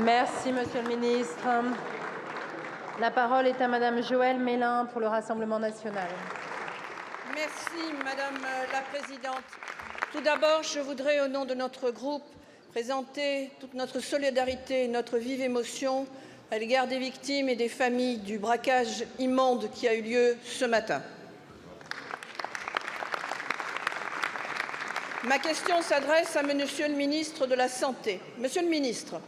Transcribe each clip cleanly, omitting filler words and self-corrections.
Merci, Monsieur le ministre. La parole est à Madame Joëlle Mélin pour le Rassemblement national. Merci, Madame la Présidente. Tout d'abord, je voudrais, au nom de notre groupe, présenter toute notre solidarité et notre vive émotion à l'égard des victimes et des familles du braquage immonde qui a eu lieu ce matin. Ma question s'adresse à Monsieur le ministre de la Santé. Monsieur le ministre,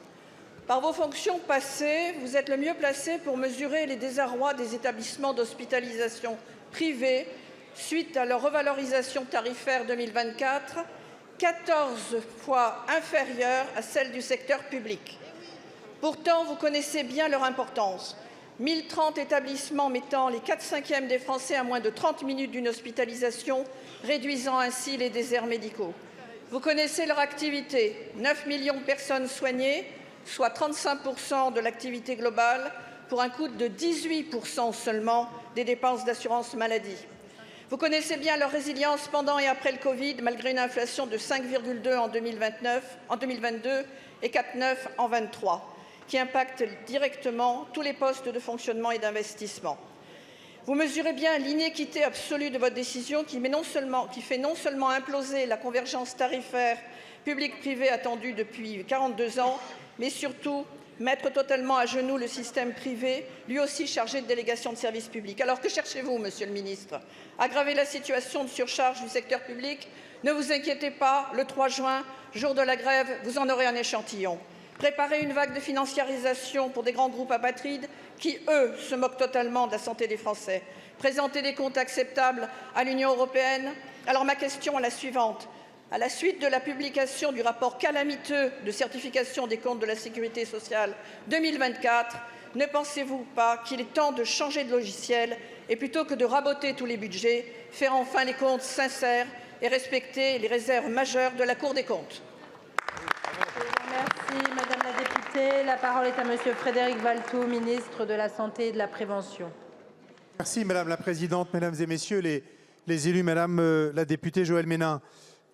par vos fonctions passées, vous êtes le mieux placé pour mesurer les désarrois des établissements d'hospitalisation privés suite à leur revalorisation tarifaire 2024, 14 fois inférieure à celle du secteur public. Pourtant, vous connaissez bien leur importance. 1030 établissements mettant les 4/5 des Français à moins de 30 minutes d'une hospitalisation, réduisant ainsi les déserts médicaux. Vous connaissez leur activité, 9 millions de personnes soignées, soit 35% de l'activité globale, pour un coût de 18% seulement des dépenses d'assurance maladie. Vous connaissez bien leur résilience pendant et après le Covid, malgré une inflation de 5,2 en 2022 et 4,9 en 2023, qui impacte directement tous les postes de fonctionnement et d'investissement. Vous mesurez bien l'inéquité absolue de votre décision qui fait non seulement imploser la convergence tarifaire public-privé attendue depuis 42 ans, mais surtout mettre totalement à genoux le système privé, lui aussi chargé de délégation de services publics. Alors que cherchez-vous, Monsieur le ministre? Aggraver la situation de surcharge du secteur public? Ne vous inquiétez pas, le 3 juin, jour de la grève, vous en aurez un échantillon. Préparer une vague de financiarisation pour des grands groupes apatrides qui, eux, se moquent totalement de la santé des Français. Présenter des comptes acceptables à l'Union européenne. Alors ma question est la suivante. À la suite de la publication du rapport calamiteux de certification des comptes de la sécurité sociale 2024, ne pensez-vous pas qu'il est temps de changer de logiciel et plutôt que de raboter tous les budgets, faire enfin les comptes sincères et respecter les réserves majeures de la Cour des comptes? Merci, Madame la députée. La parole est à Monsieur Frédéric Valletoux, ministre de la Santé et de la Prévention. Merci, Madame la Présidente, Mesdames et Messieurs les élus, Madame la députée Joëlle Mélin.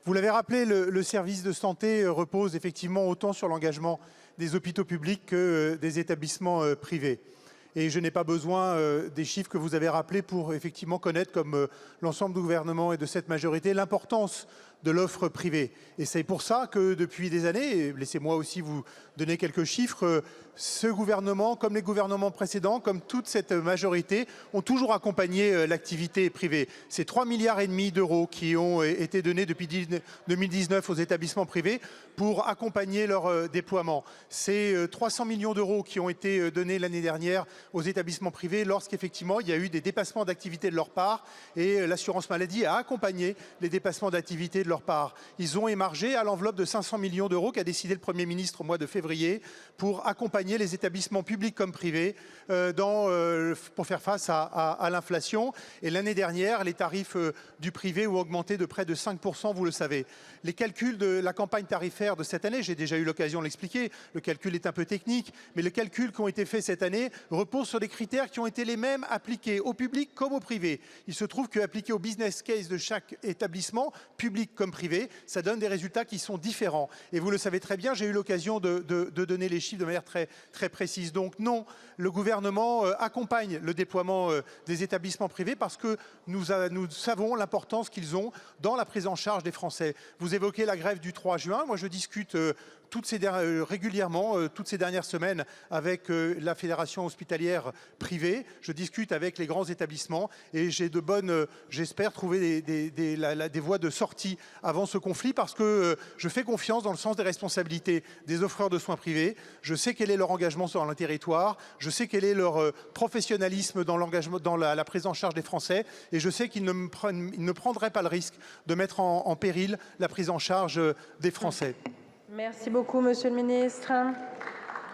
Vous l'avez rappelé, le service de santé repose effectivement autant sur l'engagement des hôpitaux publics que des établissements privés. Et je n'ai pas besoin des chiffres que vous avez rappelés pour effectivement connaître, comme l'ensemble du gouvernement et de cette majorité, l'importance de l'offre privée. Et c'est pour ça que depuis des années, et laissez-moi aussi vous donner quelques chiffres, ce gouvernement, comme les gouvernements précédents, comme toute cette majorité, ont toujours accompagné l'activité privée. C'est 3,5 milliards d'euros qui ont été donnés depuis 2019 aux établissements privés pour accompagner leur déploiement. C'est 300 millions d'euros qui ont été donnés l'année dernière aux établissements privés lorsqu'effectivement il y a eu des dépassements d'activité de leur part et l'assurance maladie a accompagné les dépassements d'activité de leur part. Ils ont émargé à l'enveloppe de 500 millions d'euros qu'a décidé le Premier ministre au mois de février pour accompagner les établissements publics comme privés pour faire face à l'inflation. Et l'année dernière, les tarifs du privé ont augmenté de près de 5%, vous le savez. Les calculs de la campagne tarifaire de cette année, j'ai déjà eu l'occasion de l'expliquer, le calcul est un peu technique, mais les calculs qui ont été faits cette année reposent sur des critères qui ont été les mêmes appliqués au public comme au privé. Il se trouve qu'appliqués au business case de chaque établissement, public comme privé, ça donne des résultats qui sont différents. Et vous le savez très bien, j'ai eu l'occasion de donner les chiffres de manière très précise. Donc non, le gouvernement accompagne le déploiement des établissements privés parce que nous savons l'importance qu'ils ont dans la prise en charge des Français. Vous évoquez la grève du 3 juin. Moi, je discute régulièrement, toutes ces dernières semaines, avec la Fédération hospitalière privée. Je discute avec les grands établissements et j'ai j'espère trouver des voies de sortie avant ce conflit parce que je fais confiance dans le sens des responsabilités des offreurs de soins privés. Je sais quel est leur engagement sur le territoire. Je sais quel est leur professionnalisme dans l'engagement, dans la prise en charge des Français et je sais qu'ils ne prendraient pas le risque de mettre en péril la prise en charge des Français. Merci beaucoup, Monsieur le ministre.